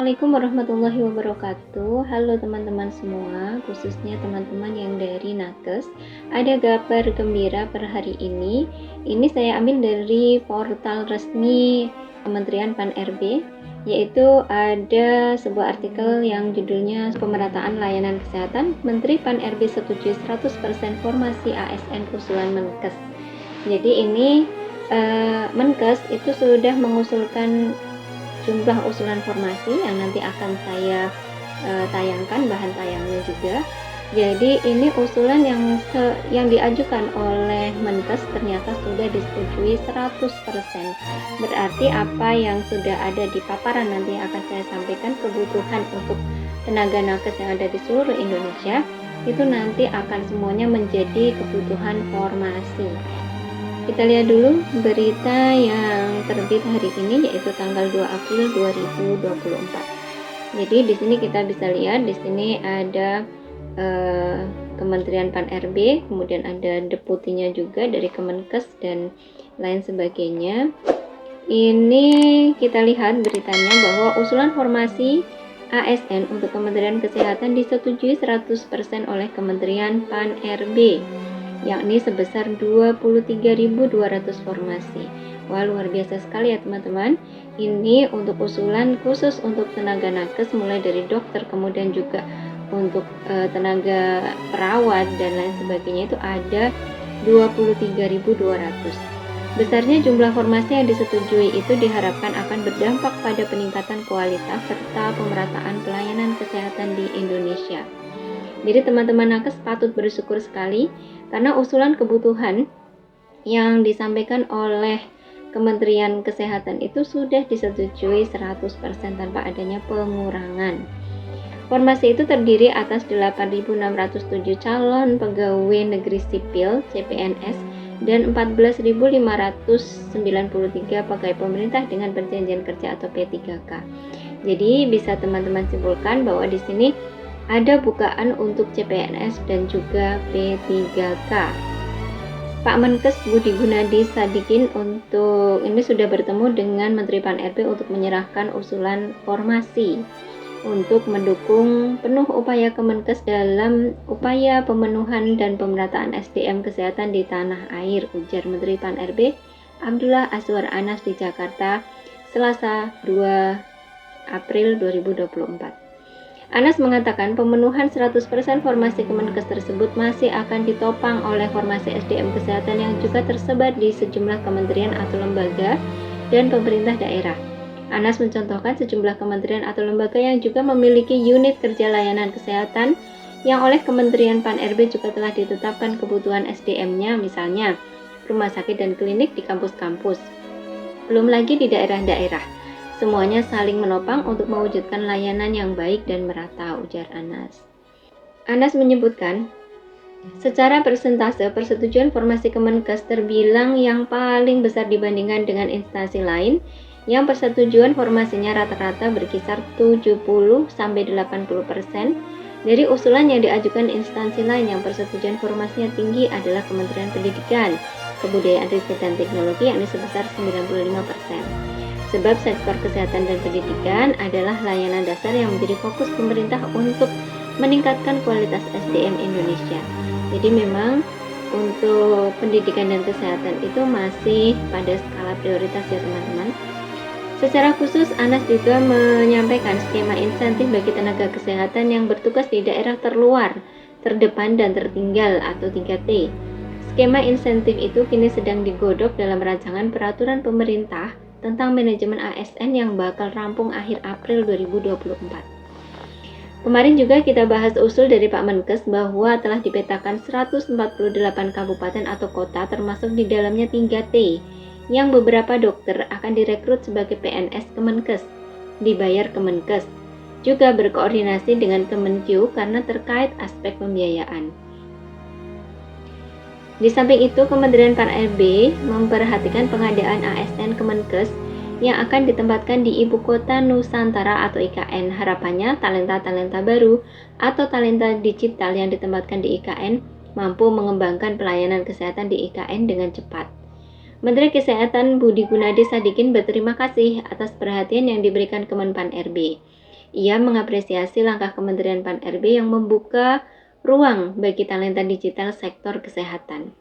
Assalamualaikum warahmatullahi wabarakatuh. Halo teman-teman semua, khususnya teman-teman yang dari Nakes. Ada kabar gembira per hari ini. Ini saya ambil dari portal resmi Kementerian Pan-RB, yaitu ada sebuah artikel yang judulnya Pemerataan Layanan Kesehatan, Menteri Pan-RB setujui 100% formasi ASN usulan Menkes. Jadi ini Menkes itu sudah mengusulkan jumlah usulan formasi yang nanti akan saya tayangkan bahan tayangnya juga. Jadi ini usulan yang diajukan oleh Menkes ternyata sudah disetujui 100%. Berarti apa yang sudah ada di paparan nanti akan saya sampaikan kebutuhan untuk tenaga nakes yang ada di seluruh Indonesia itu nanti akan semuanya menjadi kebutuhan formasi. Kita lihat dulu berita yang terbit hari ini, yaitu tanggal 2 April 2024. Jadi di sini kita bisa lihat di sini ada Kementerian Pan-RB, kemudian ada deputinya juga dari Kemenkes dan lain sebagainya. Ini kita lihat beritanya bahwa usulan formasi ASN untuk Kementerian Kesehatan disetujui 100% oleh Kementerian Pan-RB, yakni sebesar 23.200 formasi. Wah, luar biasa sekali ya teman-teman. Ini untuk usulan khusus untuk tenaga nakes, mulai dari dokter, kemudian juga untuk tenaga perawat dan lain sebagainya, itu ada 23.200. Besarnya jumlah formasi yang disetujui itu diharapkan akan berdampak pada peningkatan kualitas serta pemerataan pelayanan kesehatan di Indonesia. Jadi teman-teman nakes patut bersyukur sekali karena usulan kebutuhan yang disampaikan oleh Kementerian Kesehatan itu sudah disetujui 100% tanpa adanya pengurangan. Formasi itu terdiri atas 8.607 calon pegawai negeri sipil CPNS dan 14.593 pegawai pemerintah dengan perjanjian kerja atau P3K. Jadi bisa teman-teman simpulkan bahwa di sini ada bukaan untuk CPNS dan juga P3K. Pak Menkes Budi Gunadi Sadikin ini sudah bertemu dengan Menteri Pan-RB untuk menyerahkan usulan formasi untuk mendukung penuh upaya Kemenkes dalam upaya pemenuhan dan pemerataan SDM kesehatan di tanah air, ujar Menteri Pan-RB Abdullah Azwar Anas di Jakarta, Selasa 2 April 2024. Anas mengatakan pemenuhan 100% formasi Kemenkes tersebut masih akan ditopang oleh formasi SDM kesehatan yang juga tersebar di sejumlah kementerian atau lembaga dan pemerintah daerah. Anas mencontohkan sejumlah kementerian atau lembaga yang juga memiliki unit kerja layanan kesehatan yang oleh Kementerian Pan-RB juga telah ditetapkan kebutuhan SDM-nya, misalnya rumah sakit dan klinik di kampus-kampus. Belum lagi di daerah-daerah. Semuanya saling menopang untuk mewujudkan layanan yang baik dan merata, ujar Anas. Anas menyebutkan, secara persentase persetujuan formasi Kemenkes terbilang yang paling besar dibandingkan dengan instansi lain yang persetujuan formasinya rata-rata berkisar 70-80%. Dari usulan yang diajukan instansi lain yang persetujuan formasinya tinggi adalah Kementerian Pendidikan, Kebudayaan, Riset dan Teknologi, yakni sebesar 95%. Sebab sektor kesehatan dan pendidikan adalah layanan dasar yang menjadi fokus pemerintah untuk meningkatkan kualitas SDM Indonesia. Jadi memang untuk pendidikan dan kesehatan itu masih pada skala prioritas ya teman-teman. Secara khusus Anas juga menyampaikan skema insentif bagi tenaga kesehatan yang bertugas di daerah terluar, terdepan dan tertinggal atau 3T. Skema insentif itu kini sedang digodok dalam rancangan peraturan pemerintah tentang manajemen ASN yang bakal rampung akhir April 2024. Kemarin juga kita bahas usul dari Pak Menkes bahwa telah dipetakan 148 kabupaten atau kota termasuk di dalamnya 3T yang beberapa dokter akan direkrut sebagai PNS Kemenkes, dibayar Kemenkes, juga berkoordinasi dengan Kemenkyu karena terkait aspek pembiayaan. Di samping itu, Kementerian Pan-RB memperhatikan pengadaan ASN Kemenkes yang akan ditempatkan di Ibu Kota Nusantara atau IKN. Harapannya, talenta-talenta baru atau talenta digital yang ditempatkan di IKN mampu mengembangkan pelayanan kesehatan di IKN dengan cepat. Menteri Kesehatan Budi Gunadi Sadikin berterima kasih atas perhatian yang diberikan Kemenpan RB. Ia mengapresiasi langkah Kementerian Pan-RB yang membuka ruang bagi talenta digital sektor kesehatan.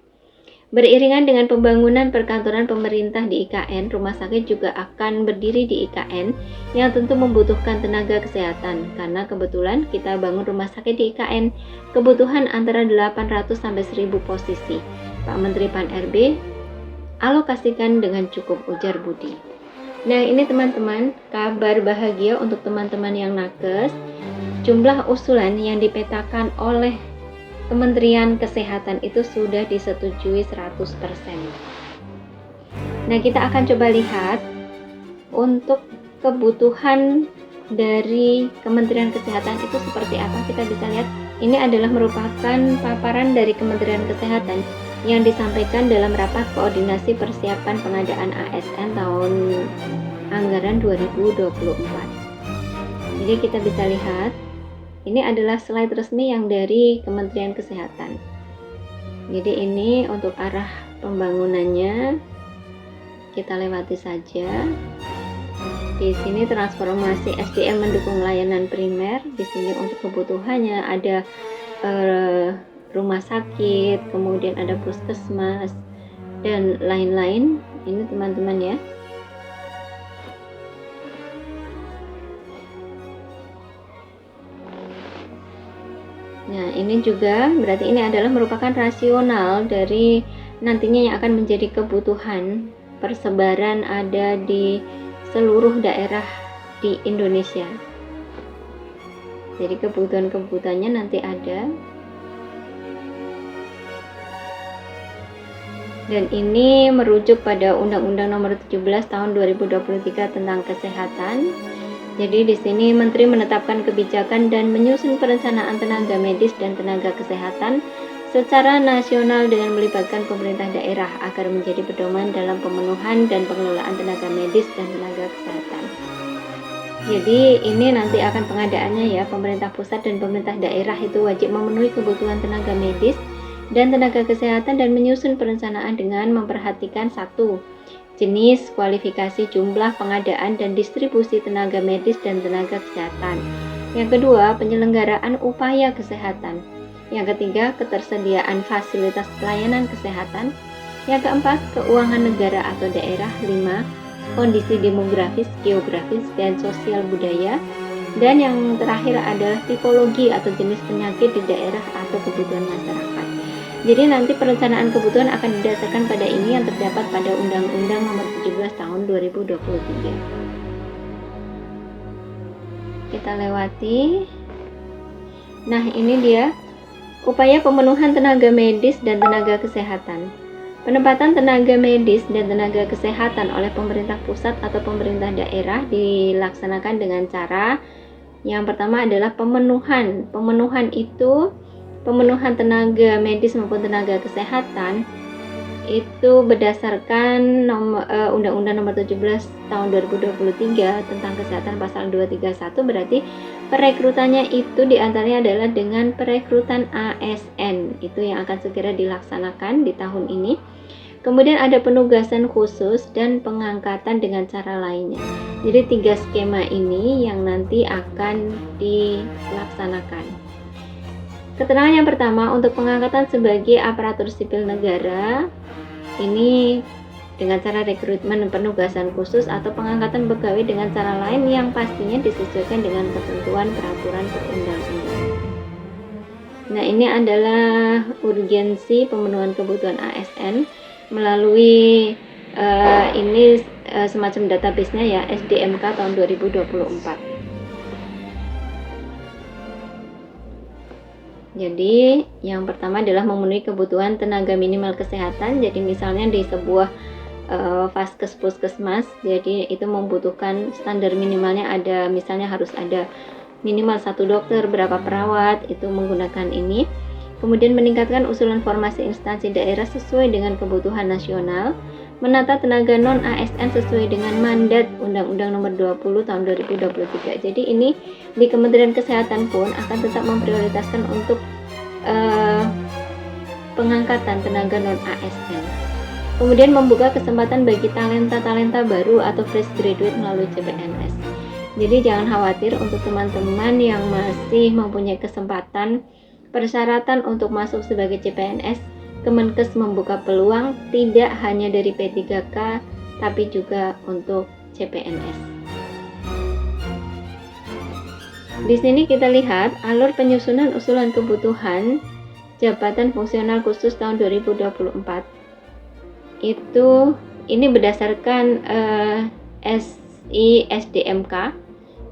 Beriringan dengan pembangunan perkantoran pemerintah di IKN, rumah sakit juga akan berdiri di IKN yang tentu membutuhkan tenaga kesehatan. Karena kebetulan kita bangun rumah sakit di IKN, kebutuhan antara 800 sampai 1000 posisi. Pak Menteri Pan-RB alokasikan dengan cukup, ujar Budi. Nah, ini teman-teman, kabar bahagia untuk teman-teman yang nakes. Jumlah usulan yang dipetakan oleh Kementerian Kesehatan itu sudah disetujui 100%. Nah, kita akan coba lihat untuk kebutuhan dari Kementerian Kesehatan itu seperti apa. Kita bisa lihat, ini adalah merupakan paparan dari Kementerian Kesehatan yang disampaikan dalam rapat koordinasi persiapan pengadaan ASN tahun anggaran 2024. Jadi kita bisa lihat, ini adalah slide resmi yang dari Kementerian Kesehatan. Jadi ini untuk arah pembangunannya kita lewati saja. Di sini transformasi SDM mendukung layanan primer. Di sini untuk kebutuhannya ada rumah sakit, kemudian ada puskesmas dan lain-lain. Ini teman-teman ya. Nah, ini juga berarti ini adalah merupakan rasional dari nantinya yang akan menjadi kebutuhan persebaran ada di seluruh daerah di Indonesia. Jadi kebutuhan-kebutuhannya nanti ada. Dan ini merujuk pada Undang-Undang Nomor 17 Tahun 2023 tentang Kesehatan. Jadi di sini Menteri menetapkan kebijakan dan menyusun perencanaan tenaga medis dan tenaga kesehatan secara nasional dengan melibatkan pemerintah daerah agar menjadi pedoman dalam pemenuhan dan pengelolaan tenaga medis dan tenaga kesehatan. Jadi ini nanti akan pengadaannya ya, pemerintah pusat dan pemerintah daerah itu wajib memenuhi kebutuhan tenaga medis dan tenaga kesehatan dan menyusun perencanaan dengan memperhatikan satu, jenis, kualifikasi, jumlah, pengadaan, dan distribusi tenaga medis dan tenaga kesehatan. Yang kedua, penyelenggaraan upaya kesehatan. Yang ketiga, ketersediaan fasilitas pelayanan kesehatan. Yang keempat, keuangan negara atau daerah. 5, kondisi demografis, geografis, dan sosial budaya. Dan yang terakhir adalah tipologi atau jenis penyakit di daerah atau kebutuhan masyarakat. Jadi nanti perencanaan kebutuhan akan didasarkan pada ini yang terdapat pada Undang-Undang Nomor 17 Tahun 2023. Kita lewati. Nah, ini dia upaya pemenuhan tenaga medis dan tenaga kesehatan. Penempatan tenaga medis dan tenaga kesehatan oleh pemerintah pusat atau pemerintah daerah dilaksanakan dengan cara yang pertama adalah pemenuhan. Pemenuhan tenaga medis maupun tenaga kesehatan itu berdasarkan Undang-Undang Nomor 17 Tahun 2023 tentang Kesehatan pasal 231, berarti perekrutannya itu diantaranya adalah dengan perekrutan ASN, itu yang akan segera dilaksanakan di tahun ini. Kemudian ada penugasan khusus dan pengangkatan dengan cara lainnya. Jadi 3 skema ini yang nanti akan dilaksanakan. Keterangan yang pertama, untuk pengangkatan sebagai aparatur sipil negara, ini dengan cara rekrutmen penugasan khusus atau pengangkatan pegawai dengan cara lain yang pastinya disesuaikan dengan ketentuan peraturan perundang-undangan. Nah, ini adalah urgensi pemenuhan kebutuhan ASN melalui ini semacam database-nya ya, SDMK tahun 2024. Jadi yang pertama adalah memenuhi kebutuhan tenaga minimal kesehatan. Jadi misalnya di sebuah vaskes puskesmas, jadi itu membutuhkan standar minimalnya ada, misalnya harus ada minimal 1 dokter, berapa perawat, itu menggunakan ini. Kemudian meningkatkan usulan formasi instansi daerah sesuai dengan kebutuhan nasional. Menata tenaga non-ASN sesuai dengan mandat Undang-Undang Nomor 20 Tahun 2023. Jadi ini di Kementerian Kesehatan pun akan tetap memprioritaskan untuk pengangkatan tenaga non-ASN. Kemudian membuka kesempatan bagi talenta-talenta baru atau fresh graduate melalui CPNS. Jadi jangan khawatir untuk teman-teman yang masih mempunyai kesempatan. Persyaratan untuk masuk sebagai CPNS, Kemenkes membuka peluang tidak hanya dari P3K tapi juga untuk CPNS. Di sini kita lihat alur penyusunan usulan kebutuhan jabatan fungsional khusus tahun 2024. Ini berdasarkan SISDMK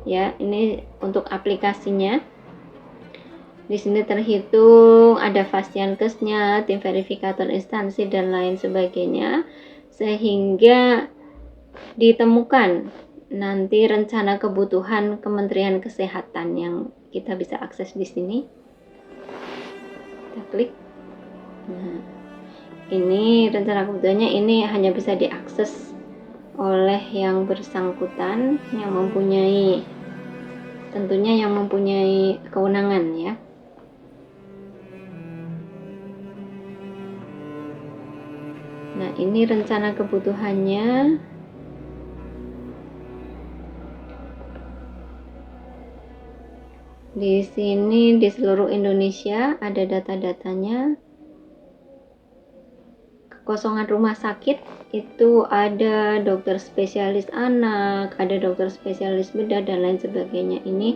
ya, ini untuk aplikasinya. Di sini terhitung ada Fasiankesnya, tim verifikator instansi dan lain sebagainya, sehingga ditemukan nanti rencana kebutuhan Kementerian Kesehatan yang kita bisa akses di sini. Kita klik. Nah, ini rencana kebutuhannya, ini hanya bisa diakses oleh yang bersangkutan, yang mempunyai, tentunya yang mempunyai kewenangan ya. Nah, ini rencana kebutuhannya. Di sini di seluruh Indonesia ada data-datanya. Kekosongan rumah sakit itu ada dokter spesialis anak, ada dokter spesialis bedah dan lain sebagainya. Ini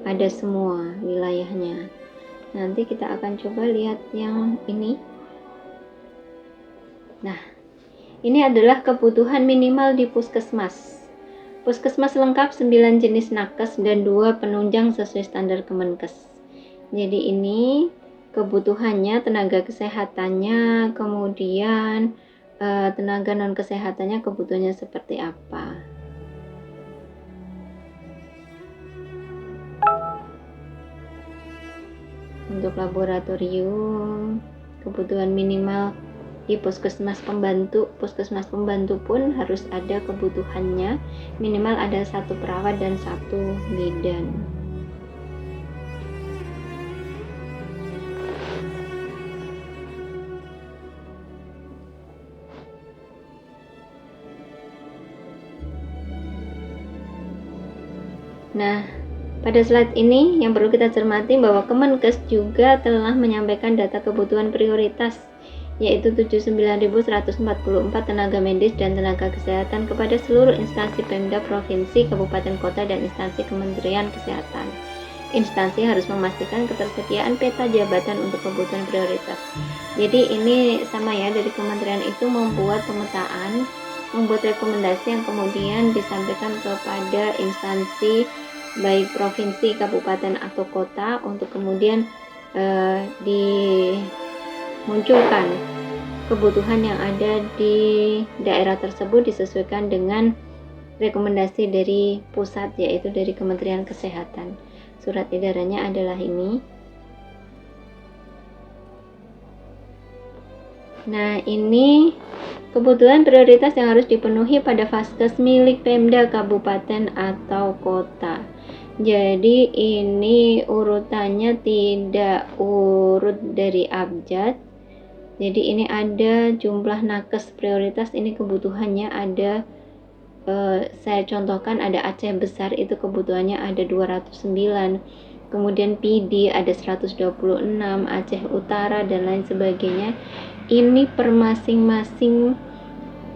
ada semua wilayahnya. Nanti kita akan coba lihat yang ini. Nah, ini adalah kebutuhan minimal di puskesmas. Puskesmas lengkap 9 jenis nakes dan 2 penunjang sesuai standar Kemenkes. Jadi ini kebutuhannya, tenaga kesehatannya, kemudian tenaga non kesehatannya kebutuhannya seperti apa. Untuk laboratorium, kebutuhan minimal di puskesmas pembantu pun harus ada kebutuhannya, minimal ada 1 perawat dan 1 bidan. Nah, pada slide ini yang perlu kita cermati bahwa Kemenkes juga telah menyampaikan data kebutuhan prioritas, yaitu 79.144 tenaga medis dan tenaga kesehatan kepada seluruh instansi Pemda, provinsi, kabupaten, kota, dan instansi Kementerian Kesehatan. Instansi harus memastikan ketersediaan peta jabatan untuk kebutuhan prioritas. Jadi ini sama ya, dari kementerian itu membuat pemetaan, membuat rekomendasi yang kemudian disampaikan kepada instansi baik provinsi, kabupaten, atau kota untuk kemudian dimunculkan kebutuhan yang ada di daerah tersebut disesuaikan dengan rekomendasi dari pusat, yaitu dari Kementerian Kesehatan. Surat edarannya adalah ini. Nah, ini kebutuhan prioritas yang harus dipenuhi pada vaskes milik Pemda, kabupaten, atau kota. Jadi ini urutannya tidak urut dari abjad. Jadi ini ada jumlah nakes prioritas, ini kebutuhannya ada, saya contohkan ada Aceh Besar, itu kebutuhannya ada 209, kemudian PD ada 126, Aceh Utara dan lain sebagainya. Ini per masing-masing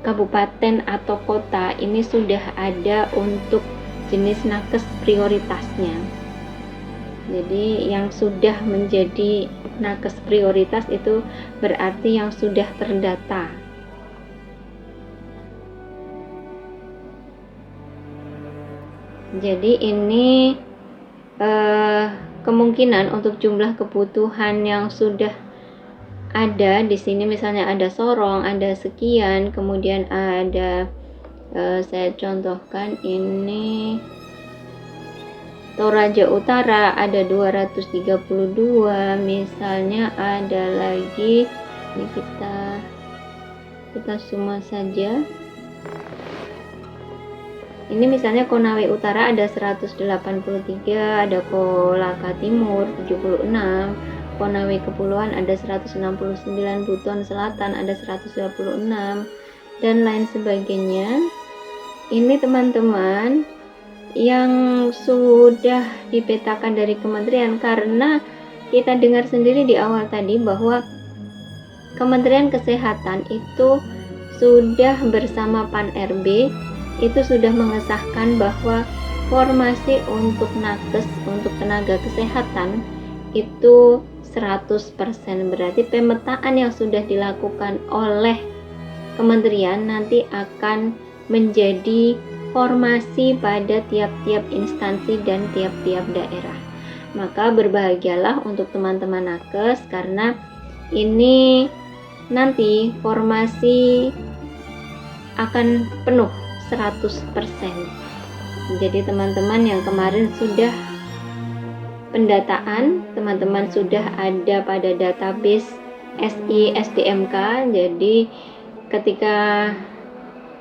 kabupaten atau kota ini sudah ada untuk jenis nakes prioritasnya. Jadi yang sudah menjadi nakes prioritas itu berarti yang sudah terdata. Jadi ini kemungkinan untuk jumlah kebutuhan yang sudah ada di sini, misalnya ada Sorong, ada sekian, kemudian ada saya contohkan ini Toraja Utara ada 232, misalnya ada lagi, ini kita semua saja. Ini misalnya Konawe Utara ada 183, ada Kolaka Timur 76, Konawe Kepulauan ada 169, Buton Selatan ada 126, dan lain sebagainya. Ini teman-teman yang sudah dipetakan dari kementerian, karena kita dengar sendiri di awal tadi bahwa Kementerian Kesehatan itu sudah bersama PAN-RB itu sudah mengesahkan bahwa formasi untuk nakes, untuk tenaga kesehatan itu 100%. Berarti pemetaan yang sudah dilakukan oleh kementerian nanti akan menjadi formasi pada tiap-tiap instansi dan tiap-tiap daerah. Maka berbahagialah untuk teman-teman nakes, karena ini nanti formasi akan penuh 100%. Jadi teman-teman yang kemarin sudah pendataan, teman-teman sudah ada pada database SI SDMK. Jadi ketika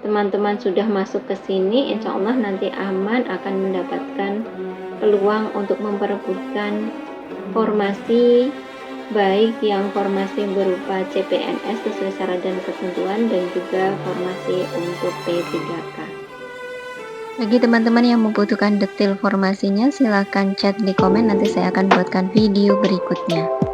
teman-teman sudah masuk ke sini, insya Allah nanti aman akan mendapatkan peluang untuk memperebutkan formasi, baik yang formasi berupa CPNS sesuai syarat dan ketentuan, dan juga formasi untuk P3K. Bagi teman-teman yang membutuhkan detail formasinya, silahkan chat di komen, nanti saya akan buatkan video berikutnya.